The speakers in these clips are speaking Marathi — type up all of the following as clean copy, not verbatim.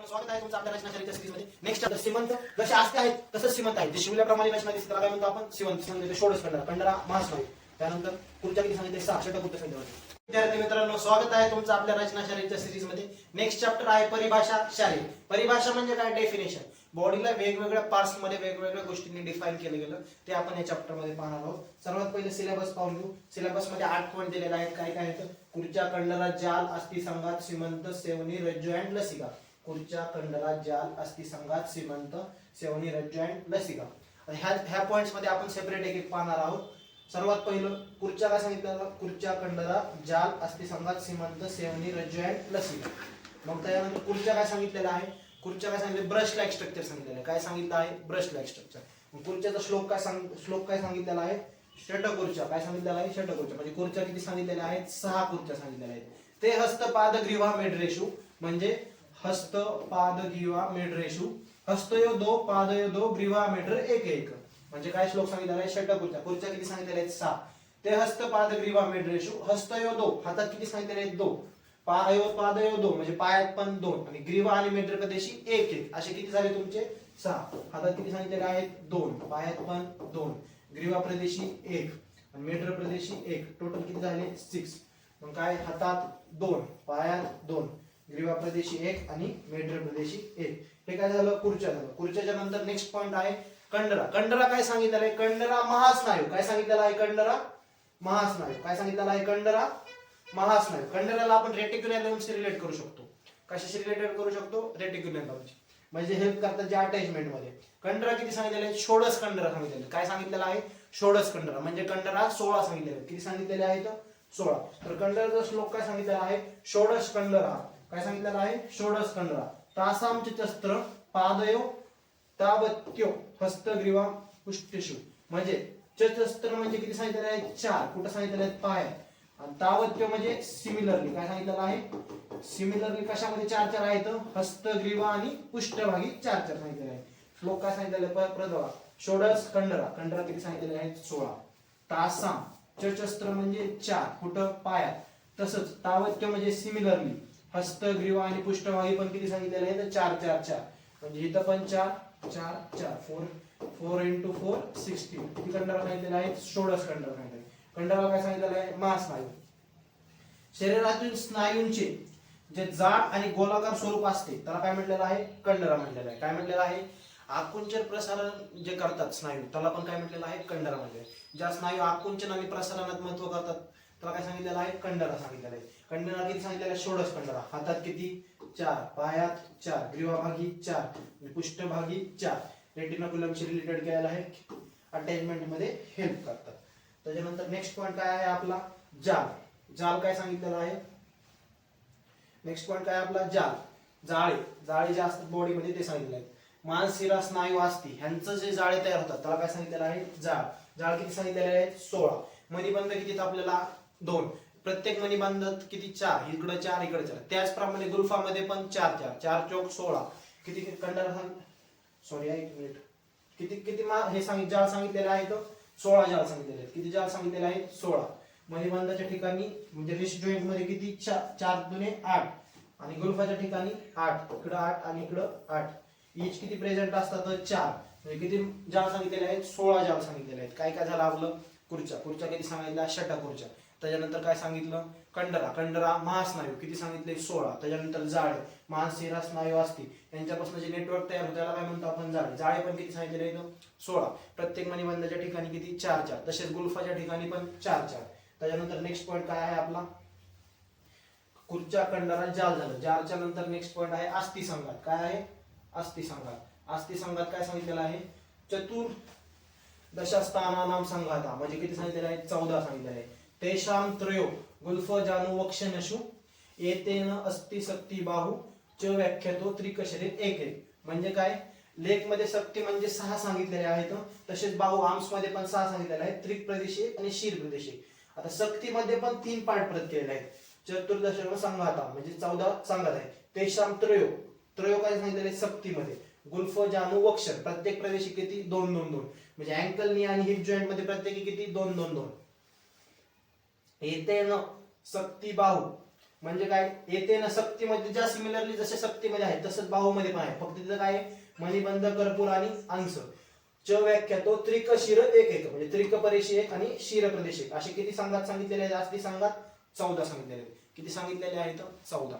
स्वागत आहे तुमचं आपल्या रचना शैलीच्या सिरीजमध्ये. नेक्स्ट सीमंत जसे आस्ते आहेत तसंच सीमंत आहेत. जे शिवल्याप्रमाणे रचना दिसते त्याला काय म्हणतो आपण सीमंत. सांगितले षोडश कंडरा, कंडरा महास्नायू. त्यानंतर पुढच्या किती सांगितले 6 षटकोत्तर संधिवाती. विद्यार्थी मित्रांनो, स्वागत आहे तुमचं आपल्या रचना शैलीच्या सिरीजमध्ये. नेक्स्ट चॅप्टर आहे परिभाषा शालीन. परिभाषा म्हणजे काय? डेफिनेशन. बॉडीला वेगवेगळ्या पार्ट्स मध्ये वेगवेगळ्या गोष्टींनी डिफाइन केलं गेलं ते आपण या चॅप्टर मध्ये पाहणार आहोत. सर्वात पहिले सिलेबस पाहून घेऊ. सिलेबस मध्ये 8 पॉईंट दिलेले आहेत. काय काय आहेत? खुर्च्या, कंडरा, जाल, अस्थिसंघात, सीमंत, सेवनी, रज्जू अँड लसिका. खुर्च्या, कंडरा, जाल, अस्थिसंघात, सीमंत, सेवनी, रज्जू अँड लसिका. ह्या पॉइंट्स मध्ये आपण सेपरेट एक एक पाहणार आहोत. सर्वात पहिलं खुर्च्या काय सांगितलं? खुर्च्या, कंडरा, जाल, अस्थिसंघात, सीमंत, सेवनी, रज्जू अँड लसिका. मग त्यानंतर खुर्च्या काय सांगितलेलं आहे? खुर्च्या काय सांगितलं? ब्रश लाईक स्ट्रक्चर सांगितलेलं आहे. काय सांगितलं आहे? Brush like structure. खुर्च्याचा श्लोक काय सांगितलेला आहे? षटखुर्च्या. काय सांगितलेलं आहे? षटखुर्च्या. म्हणजे खुर्च्या किती सांगितलेल्या आहेत? 6 खुर्च्या सांगितलेल्या आहेत. ते हस्त, पाद, ग्रीवा, मेढरेषु. म्हणजे हस्त, पाद, ग्रीवा, मेढरेषु. हस्तयो 2, पादयो 2, ग्रीवा, मेढर 1 1. म्हणजे काय श्लोक सांगितलेला आहे? षटखुर्च्या. खुर्च्या किती सांगितलेल्या आहेत? 6. ते हस्त, पाद, ग्रीवा, मेढरेषु. हस्तयो 2, हातात किती सांगितलेले आहेत? 2. पादयो 2 म्हणजे पायात पण 2 आणि ग्रीवा आणि मेढर प्रदेशी 1 1. असे किती झाले तुमचे? 6. हातात किती सांगितलेले आहेत? 2. पायात पण 2. ग्रीवा प्रदेशी 1 आणि मेढर प्रदेशी 1. टोटल किती झाले? 6. मग काय? हातात 2, पायात 2, ग्रीवा प्रदेशी 1 आणि मेढर प्रदेशी 1. हे काय झालं? खुर्च्या झालं. खुर्च्याच्या नंतर नेक्स्ट पॉइंट आहे कंडरा. कंडरा काय सांगितलेलं आहे? कंडरा महास्नायू. काय सांगितलेलं आहे? कंडरा महास्नायू. काय सांगितलेलं आहे? कंडरा महास्नायू. कंडराला आपण रेटिक्युलमशी रिलेट करू शकतो. कशाशी रिलेटेड करू शकतो? रेटिक्युलमशी. म्हणजे हेल्प करतात जे अटॅचमेंट मध्ये. कंडरा किती सांगितलेले आहे? षोडश कंडरा सांगितलेले. काय सांगितलेलं आहे? षोडश कंडरा. म्हणजे कंडरा 16 सांगितलेले. किती सांगितलेले आहेत? 16. तर कंडराचा श्लोक काय सांगितलेला आहे? षोडश कंडरा. काय सांगितलेलं आहे? षोडश कंडरा. तासाम चस्त्र पादयो तावत्यो हस्तग्रीवा पुष्टिषु. म्हणजे चस्त्र म्हणजे किती सांगितलेले आहेत? 4. कुठं सांगितलेले आहेत? पाय. आणि तावत्यो म्हणजे सिमिलरली. काय सांगितलेलं आहे? सिमिलरली कशामध्ये 4 4 आहेत? हस्तग्रीवा आणि पृष्ठभागी 4 4 सांगितलेले आहे. श्लोक काय सांगितलेले? प्रथमा षोडश कंडरा. कंडरा किती सांगितलेले आहेत? 16. तासाम चस्त्र म्हणजे 4. कुठं? पायात. तसंच तावत्यो म्हणजे सिमिलरली. हस्तग्रीवा आणि पृष्ठभागी पण किती सांगितलेले आहेत? 4 4 4. म्हणजे इथं पण 4 4 4. 4 × 4 16. किती कंडरा सांगितलेले आहेत? षोडश कंडरा सांगितले. कंडराला काय सांगितलेलं आहे? महास्नायू. शरीरातील स्नायूंचे जे जाड आणि गोलाकार स्वरूप असते त्याला काय म्हटलेलं आहे? कंडरा म्हटलेलं आहे. काय म्हटलेलं आहे? आकुंचन प्रसारण जे करतात स्नायू त्याला पण काय म्हटलेलं आहे? कंडरा म्हटलेलं आहे. ज्या स्नायू आकुंचन आणि प्रसारणात महत्व करतात त्याला काय सांगितलेलं आहे? कंडरा सांगितलेलं आहे. कंडरा किती सांगितलेलं आहे? षोडश कंडरा. हातात किती? 4, पायात 4, ग्रीवाभागी 4, पृष्ठभागी 4. रेटिक्युलमशी रिलेटेड केलेलं आहे. अटॅचमेंट मध्ये हेल्प करतात. त्याच्यानंतर नेक्स्ट पॉइंट काय आहे आपला? जाल. जाल काय सांगितलेलं आहे? नेक्स्ट पॉइंट काय आपला? जाल. जाळे. जाळे जे असतात बॉडी मध्ये ते सांगितलेलं आहे. मांस, शिरा, स्नायू, अस्थी ह्यांचं जे जाळे तयार होतात त्याला काय सांगितलेलं आहे? जाळ. जाळ किती सांगितलेले आहेत? 16. मणिबंध किती? आपल्याला 2. प्रत्येक मणिबंधात किती? 4. इकडे 4 इकडे 4. त्याचप्रमाणे गुल्फामध्ये पण 4 4. 4 चौक 16. किती कंडरा सॉरी 1 मिनिट. किती किती हे जाळ सांगितलेले आहेत? 16 जाळ सांगितलेले आहेत. किती जाळ सांगितलेले आहेत? 16. मणिबंधाच्या ठिकाणी म्हणजे रिस्ट जॉइंट मध्ये किती? 4 दुने 8 आणि गुल्फाच्या ठिकाणी 8. इकडं 8 आणि इकडं 8. ईच किती प्रेझेंट असतात? 4. म्हणजे किती जाळ सांगितलेले आहेत? 16 जाळ सांगितलेले आहेत. काय काय झालं आपलं? खुर्च्या. खुर्च्या किती सांगितल्या? षटखुर्च्या. त्याच्यानंतर काय सांगितलं? कंडरा. कंडरा महास्नायू किती सांगितले? 16. त्याच्यानंतर जाळे. मांस, शिरा, स्नायू, अस्थी यांच्यापासून जे नेटवर्क तयार होतं त्याला काय म्हणतो आपण? जाळे. जाळे पण किती सांगितलेले आहेत? 16. प्रत्येक मणिबंधाच्या ठिकाणी किती? 4 4. तसेच गुल्फाच्या ठिकाणी पण 4 4. त्याच्यानंतर नेक्स्ट पॉइंट काय आहे आपला? खुर्च्या, कंडरा, जाल झालं. जालच्या नंतर नेक्स्ट पॉइंट आहे अस्थिसंघात. काय आहे? अस्थिसंघात. अस्थिसंघात काय सांगितलेलं आहे? चतुर्दशस्थानानाम संघाता. म्हणजे किती सांगितलेलं आहे? 14 सांगितलेलं आहे. तेषाम त्रयो गुल्फ जानु वक्षनशु एतेन अस्ति शक्ती बाहु च व्याख्यातो त्रिकशरीर 1 1. म्हणजे काय? लेख मध्ये शक्ती म्हणजे 6 सांगितलेले आहेत. तसेच बाहु आर्म्स मध्ये पण 6 सांगितलेले आहेत. त्रिक प्रदेशी आणि शीर प्रदेशी. आता शक्तीमध्ये पण 3 पार्ट परत केलेले आहेत. चतुर्दश संघाता म्हणजे 14 संघात आहे. तेषाम त्रयो. त्रयो काय सांगितलेले? शक्तीमध्ये गुल्फ जानु वक्षर प्रत्येक प्रदेशी किती? 2 2 2. म्हणजे अँकल नी आणि हिप जॉइंट मध्ये प्रत्येकी किती? 2 2 2. एतेन शक्ती बाहु म्हणजे काय येते ना सक्तीमध्ये ज्या सिमिलरली जसे सक्तीमध्ये आहे तसंच बाहूमध्ये पण आहे, फक्त तिथं काय आहे मणिबंध कर्पूर आणि अंश. च व्याख्या तो त्रिक शिर एक एक म्हणजे त्रिक परिशी एक आणि शिर प्रदेश एक असे किती संघात सांगितलेले आहेत? आस्ती संघात 14 सांगितलेले आहेत. किती सांगितलेले आहेत? 14.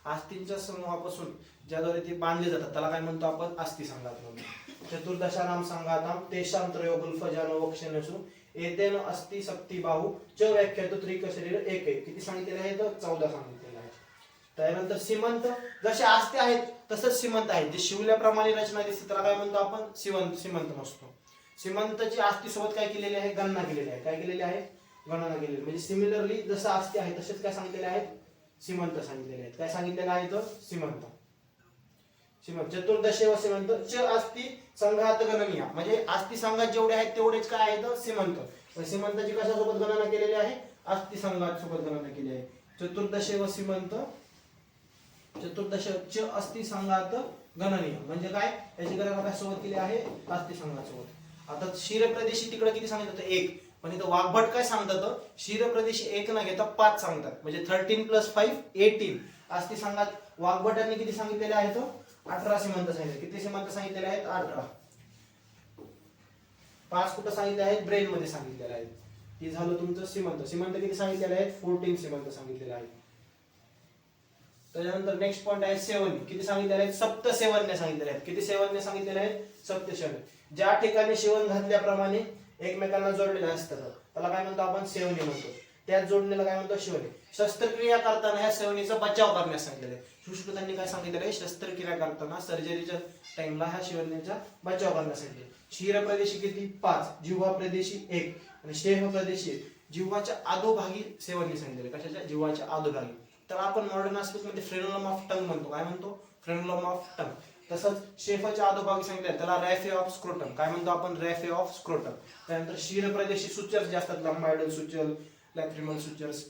आस्तींच्या समूहापासून ज्याद्वारे ते बांधले जातात त्याला काय म्हणतो आपण? आस्ती संघात म्हणतो. चतुर्दशानाम संघाताम तेषां त्रयो गुल्फजानो वक्षणसु एतेन अस्ति सक्ती बाहू च व्याख्या तो त्रिक शरीर एक एक किती सांगितलेले आहेत? 14 सांगितलेले आहेत. त्यानंतर सीमंत जसे आस्ते आहेत तसंच सीमंत आहेत, जे शिवल्याप्रमाणे रचना दिसते त्याला काय म्हणतो आपण? सीमंत नसतो. सीमंतची आस्ती सोबत काय केलेली आहे? गणना केलेली आहे. काय केलेली आहे? गणना केलेली. म्हणजे सिमिलरली जसं आस्ते आहे तसेच काय सांगितलेले आहेत? सीमंत सांगितलेले आहेत. काय सांगितलेलं आहे? तर सीमंत. चतुर्दशे व सीमंत च आस्ती संघात गणनीय म्हणजे आस्ती संघात जेवढे आहेत तेवढेच काय आहेत? सीमंत. सीमंताची कशासोबत गणना केलेली आहे? आस्ती संघात सोबत गणना केली आहे. चतुर्दशे व सीमंत चतुर्दश च अस्ति संघात गणनीय म्हणजे काय? याची गणना कशासोबत केली आहे? आस्ती संघासोबत. आता क्षीरप्रदेशी तिकडे किती सांगितलं होतं? 1. पण इथं वाघभट काय सांगतात? क्षीरप्रदेशी 1 न घेता 5 सांगतात, म्हणजे 13 + 5 18. आस्ती संघात वाघभटांनी किती सांगितलेले आहेत? 18 सीमंत सांगितले. किती सीमंत सांगितलेले आहेत? 18. 5 कुठं सांगितले आहेत? ब्रेन मध्ये सांगितलेले आहेत. हे झालं तुमचं सीमंत. सीमंत किती सांगितलेले आहेत? 14 सीमंत सांगितलेले आहेत. त्याच्यानंतर नेक्स्ट पॉइंट आहे सेवन्य. किती सांगितलेले आहेत? सप्त सेवन्य सांगितलेले आहेत. किती सेवन्य सांगितलेले आहेत? सप्त सेवन्य. ज्या ठिकाणी शिवण घातल्याप्रमाणे एकमेकांना जोडलेले असतात त्याला काय म्हणतो आपण? सेवनी म्हणतो. त्यात जोडलेलं काय म्हणतो? शिवणी. शस्त्रक्रिया करताना ह्या सेवनीचा बचाव करण्यास सांगितलेलं आहे. सुश्रुतांनी काय सांगितलेलं आहे? शस्त्रक्रिया करताना सर्जरीच्या टाइमला ह्या शिवण्याचा बचाव करण्यास सांगितले. क्षीर प्रदेशी किती? 5. जिव्हा प्रदेशी 1 आणि शेह प्रदेशी 1. जिव्हाच्या अधोभागी सेवनी सांगितलेले. कशाच्या? जिव्हाच्या अधोभागी. तर आपण मॉडर्न आस्पेक्ट मध्ये फ्रेनुलम ऑफ टंग म्हणतो. काय म्हणतो? Frenulum of tongue. तसंच शेफाच्या अधोभागी सांगितलं त्याला रॅफे ऑफ स्क्रोटम. काय म्हणतो आपण? रॅफे ऑफ स्क्रोटम. त्यानंतर क्षीर प्रदेशी सुचर जे असतात लंबायडल सुचर, लॅक्रिमल सुचर्स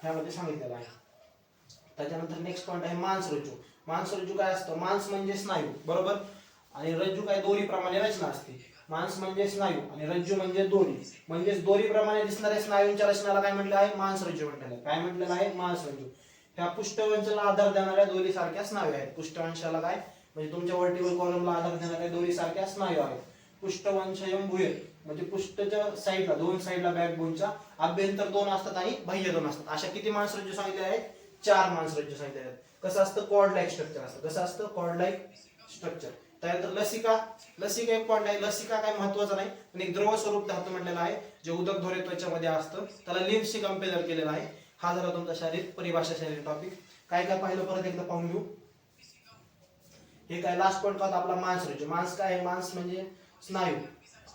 ह्यामध्ये सांगितलेलं आहे. त्याच्यानंतर नेक्स्ट पॉइंट आहे मांसरज्जू. मांसरज्जू काय असतं? मांस म्हणजे स्नायू, बरोबर, आणि रज्जू काय? दोरीप्रमाणे रचना असते. मांस म्हणजे स्नायू आणि रज्जू म्हणजे दोरी. म्हणजेच दोरीप्रमाणे दिसणाऱ्या स्नायूंच्या रचनाला काय म्हटलं आहे? मांसरज्जू म्हटलेलं आहे. काय म्हटलेलं आहे? मांसरज्जू. ह्या पृष्ठवंशाला आधार देणाऱ्या दोरीसारख्या स्नायू आहेत. पृष्ठवंशाला काय म्हणजे तुमच्या वर्टिकल कॉलमला आधार देणाऱ्या दोरीसारख्या स्नायू आहेत. पृष्ठवंशयम भुयर म्हणजे पृष्ठच्या साईडला, 2 साईडला बॅकबोनच्या अभ्यंतर 2 असतात आणि बाह्य 2 असतात. अशा किती मांसरज्जू सांगितले आहेत? 4 मांसरज्जू सांगितले आहेत. कसं असतं? कॉर्ड लाईक स्ट्रक्चर असतं. कसं असतं? Cord like structure. त्यानंतर लसिका. लसिका एक पॉइंट आहे. लसिका काय महत्वाचा नाही पण एक द्रव स्वरूप धातू म्हटलेला आहे जे उदकधोरे त्वचेमध्ये असतं. त्याला लिम्फशी कंपेअर केलेला आहे. हा झाला तुमचा शारीरिक परिभाषा, शारीरिक टॉपिक. काय काय पाहिलं परत एकदा पाहून घेऊ. हे काय लास्ट पॉइंट होता आपला मांसरज्जू. मांस काय आहे? मांस म्हणजे स्नायू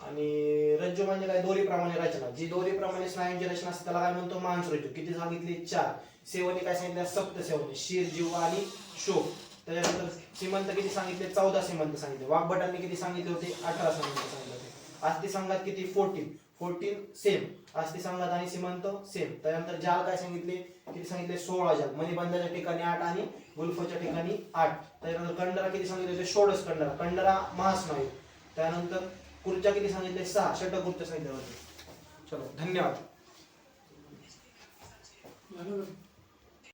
आणि रज्जू म्हणजे काय? दोरीप्रमाणे रचना. जी दोरीप्रमाणे स्नायूंची रचना असते त्याला काय म्हणतो? मांसरज्जू. किती सांगितली? 4. सेवनी काय सांगितलं? सप्त सेवनी. शीर, जिव्हा आणि शोभ. त्याच्यानंतर सीमंत किती सांगितले? 14 सीमंत सांगितले. वाघभटांनी किती सांगितले होते? 18 सीमंत सांगितले होते. आस्ती संघात किती? 14 सेम. आस्ती संघात आणि सीमंत सेम. त्यानंतर जाल काय सांगितले? किती सांगितले? 16 जाल. मणिबंधाच्या ठिकाणी 8 आणि गुल्फच्या ठिकाणी 8. त्यानंतर कंडरा किती सांगितले होते? 16 कंडरा. कंडरा महास्नायू. त्यानंतर कुर्च्या किती सांगितले? 6. षटकुर्च्या सांगितले होते. चलो धन्यवाद.